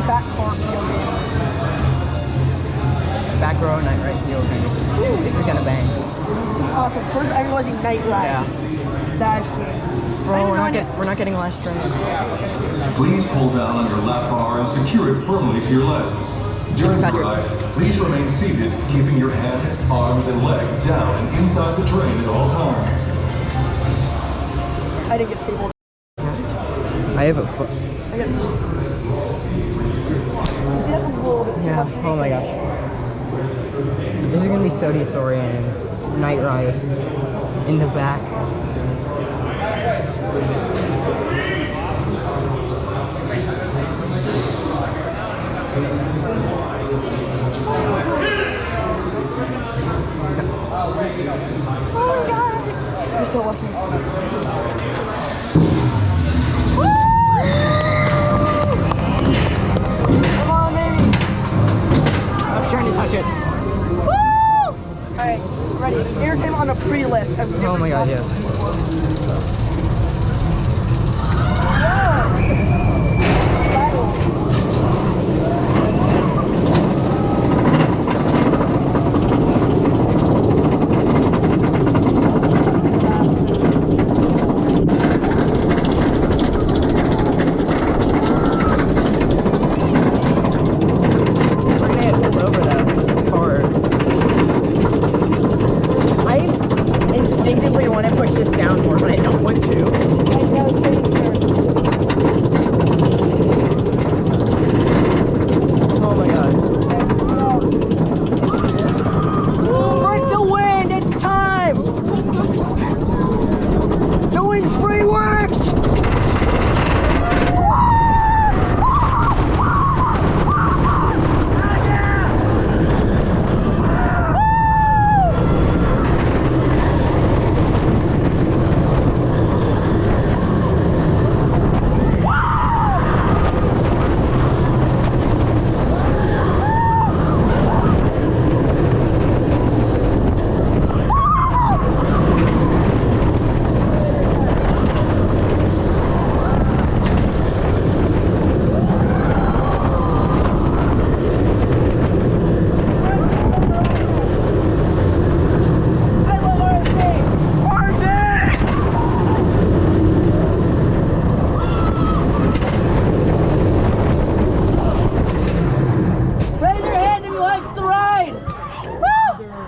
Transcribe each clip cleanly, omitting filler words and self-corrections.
back car POV. Backrow, night right POV. Ooh, this is gonna bang. Awesome. First angle was a night ride. Yeah. Dive scene. Bro, we're not getting last train. Please pull down on your lap bar and secure it firmly to your legs. During the ride, please remain seated, keeping your hands, arms, and legs down and inside the train at all times. I didn't get stable. I have a. I got this. That's a little bit too much. Oh my gosh. This is gonna be so disorienting. Night ride in the back. Oh my god! You're so lucky. Come on, baby! I'm trying to touch it. Woo! Alright, ready. Entertainment on a pre-lift. Oh my god, yes. Instinctively want to push this down more, but I don't want to. Oh my god. Frick the wind! It's time! The wind spray worked!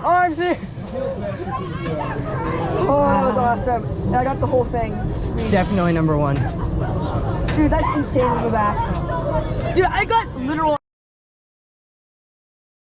RMC! Oh, that was awesome. And I got the whole thing. Sweet. Definitely number one. Dude, that's insane in the back. Dude, I got literal